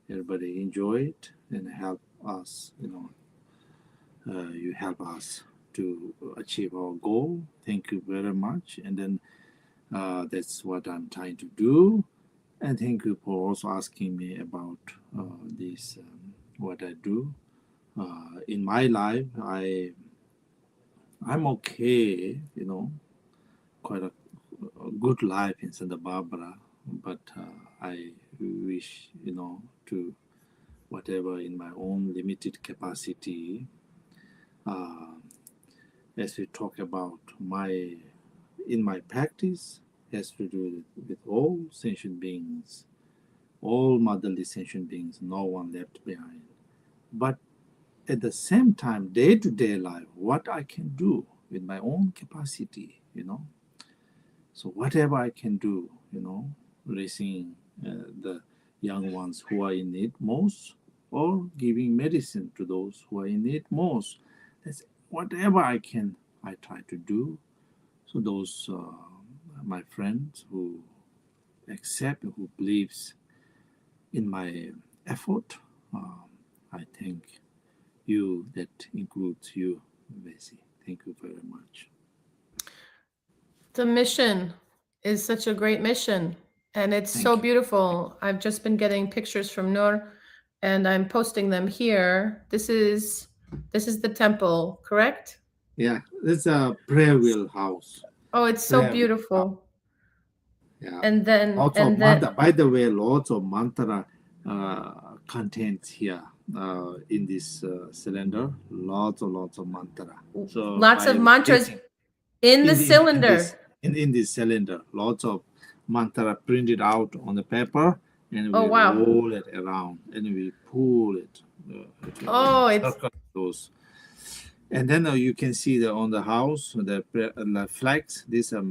Everybody enjoy it and help us, you help us to achieve our goal. Thank you very much. And then that's what I'm trying to do. And thank you for also asking me about this, what I do. In my life, I'm okay, quite a good life in Santa Barbara, but I wish, to whatever in my own limited capacity, as we talk about in my practice, has to do with all sentient beings, all motherly sentient beings, no one left behind. But at the same time, day-to-day life, what I can do with my own capacity, So whatever I can do, raising the young ones who are in need most, or giving medicine to those who are in need most. That's whatever I can, I try to do. So those my friends who accept, who believes in my effort, I thank you. That includes you, Vessy. Thank you very much. The mission is such a great mission, and it's so beautiful. I've just been getting pictures from Nur, and I'm posting them here. This is the temple, correct? Yeah, it's a prayer wheel house. Oh, it's so beautiful. Yeah, and then mantra. By the way, lots of mantra contents here in this cylinder. Lots of mantra. So lots of mantras in the cylinder. In this cylinder, lots of mantra printed out on the paper, and we roll it around and we pull it. It's those. And then you can see on the house the flags. These are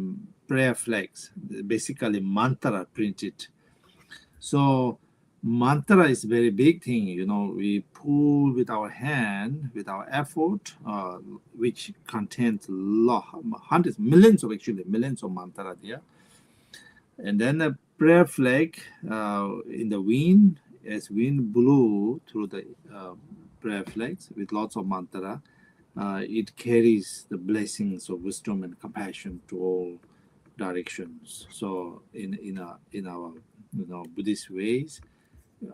prayer flags, basically mantra printed. So mantra is very big thing. You know, we pull with our hand, with our effort, which contains hundreds, millions of mantra there. And then a prayer flag in the wind, as wind blew through the prayer flags with lots of mantra, it carries the blessings of wisdom and compassion to all directions. So in our Buddhist ways,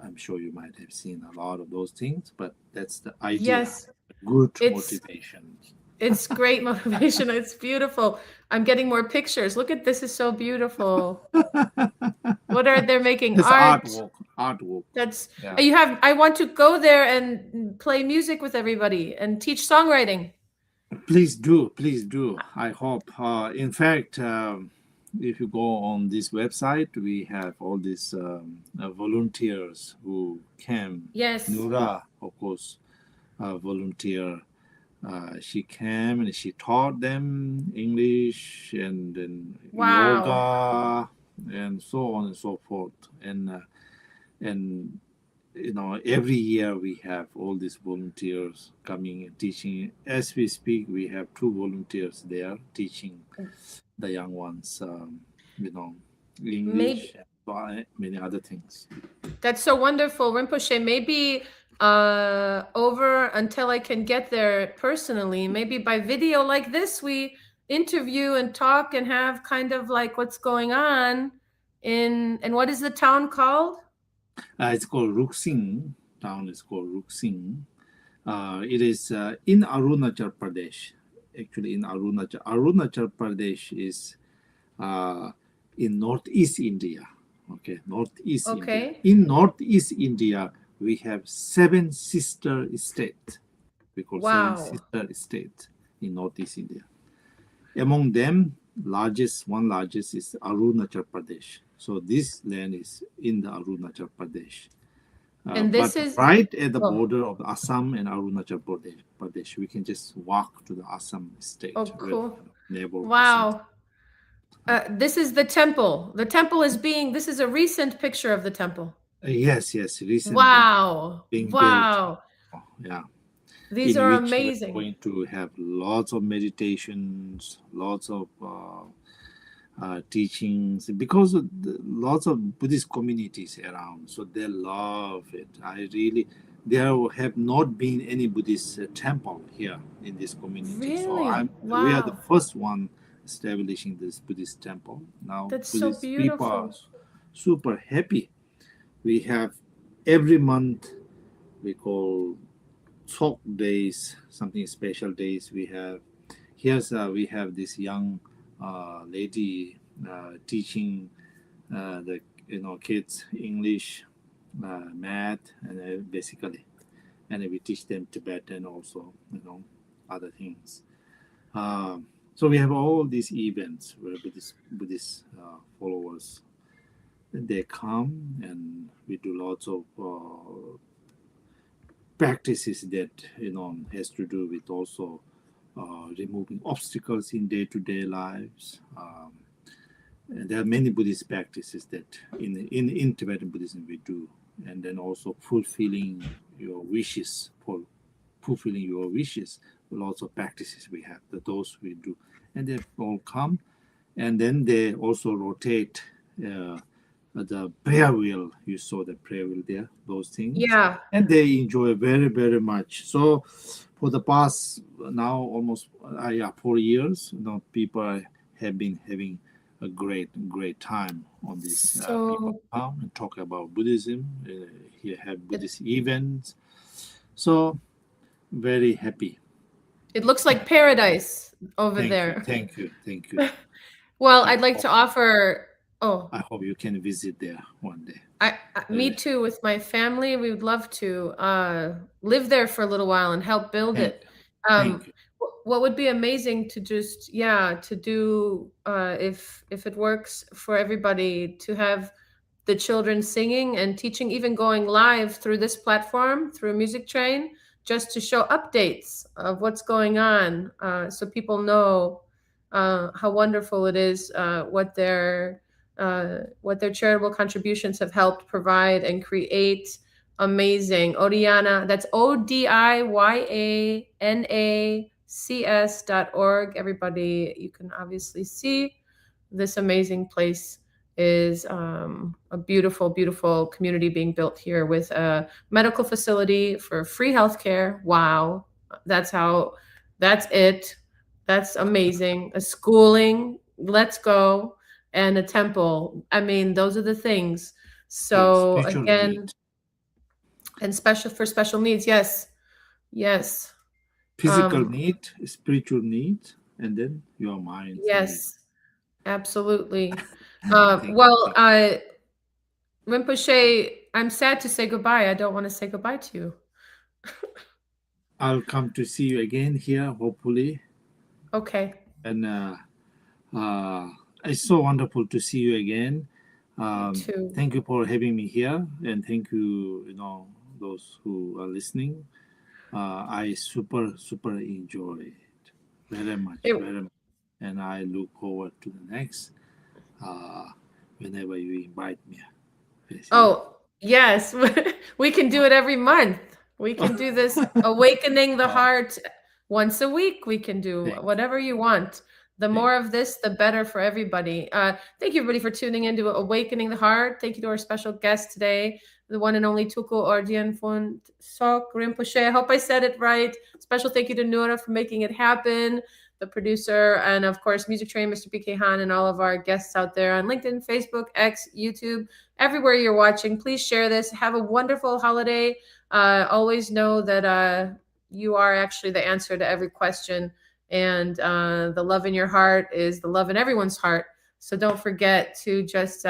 I'm sure you might have seen a lot of those things, but that's the idea. Yes, Good it's motivation. it's great motivation. It's beautiful. I'm getting more pictures. Look at this, is so beautiful. What are they making? It's Art. artwork. That's Yeah. I want to go there and play music with everybody and teach songwriting. Please do. I hope. In fact, if you go on this website, we have all these volunteers who came. Yes. Nura, of course, volunteer. She came and she taught them English and then yoga and so on and so forth. And every year we have all these volunteers coming and teaching. As we speak, we have 2 volunteers there teaching the young ones, English and many other things. That's so wonderful, Rinpoche. Maybe over until I can get there personally, maybe by video like this, we interview and talk and have kind of like what's going on and what is the town called? It's called Ruksing. Town is called Ruksing. It is in Arunachal Pradesh. Actually, in Arunachal Pradesh is in northeast India. Okay, northeast India. In northeast India, we have 7 sister states. We call 7 sister states in northeast India. Among them, one largest is Arunachal Pradesh. So this land is in the Arunachal Pradesh. And this is right at the border of Assam and Arunachal Pradesh. We can just walk to the Assam state. Oh, cool. Neighborhood. Wow. This is the temple. The temple is this is a recent picture of the temple. Yes, recent. Wow. Being wow. Built. Yeah. These are amazing. We're going to have lots of meditations, lots of teachings, because of lots of Buddhist communities around, so they love it. There have not been any Buddhist temple here in this community. Really? So we are the first one establishing this Buddhist temple. Now that's Buddhist so beautiful. People are super happy. We have every month we call talk days, something special days. We have this young lady teaching the kids English, math, and basically, and we teach them Tibetan also, other things. So we have all these events where Buddhist followers, they come and we do lots of practices that has to do with also removing obstacles in day-to-day lives. And there are many Buddhist practices that in Tibetan Buddhism we do, and then also fulfilling your wishes. Lots of practices we have, those we do, and they all come, and then they also rotate the prayer wheel. You saw the prayer wheel there, those things. Yeah. And they enjoy very, very much. So for the past now almost 4 years, people have been having a great time on this. People come and talk about Buddhism. Here have Buddhist events. So very happy. It looks like paradise over there. Thank you. Well, I'd like to offer. I hope you can visit there one day. Me too, with my family. We would love to live there for a little while and help build it. What would be amazing to just to do if it works for everybody, to have the children singing and teaching, even going live through this platform, through Music Train, just to show updates of what's going on, so people know how wonderful it is, what they're what their charitable contributions have helped provide and create. Amazing. Odiyana, that's ODIYANACS.org. Everybody, you can obviously see this amazing place is a beautiful, beautiful community being built here with a medical facility for free healthcare. Wow. That's it. That's amazing. A schooling, let's go, and a temple. I mean, those are the things. So again, need. and for special needs. Yes. Physical need, spiritual need, and then your mind. Yes, absolutely. Well, Rinpoche, I'm sad to say goodbye. I don't want to say goodbye to you. I'll come to see you again here, hopefully. Okay. And it's so wonderful to see you again. Too. Thank you for having me here, and thank you, those who are listening. I super enjoy it very much, and I look forward to the next whenever you invite me. Oh, yes. We can do it every month. We can do this awakening the heart once a week. We can do whatever you want. The more of this, the better for everybody. Thank you, everybody, for tuning into Awakening the Heart. Thank you to our special guest today, the one and only Tulku Orgyen Phuntsok Rinpoche. I hope I said it right. Special thank you to Nora for making it happen, the producer, and of course, Music Train, Mr. BK Han, and all of our guests out there on LinkedIn, Facebook, X, YouTube, everywhere you're watching. Please share this. Have a wonderful holiday. Always know that you are actually the answer to every question. And the love in your heart is the love in everyone's heart. So don't forget to just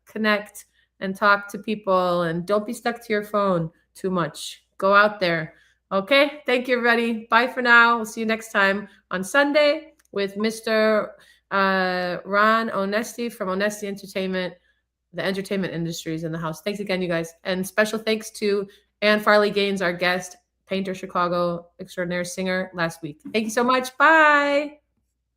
connect and talk to people, and don't be stuck to your phone too much. Go out there. Okay. Thank you, everybody. Bye for now. We'll see you next time on Sunday with Mr. Ron Onesti from Onesti Entertainment. The entertainment industry is in the house. Thanks again, you guys. And special thanks to Ann Farley Gaines, our guest, painter, Chicago extraordinaire singer last week. Thank you so much. Bye.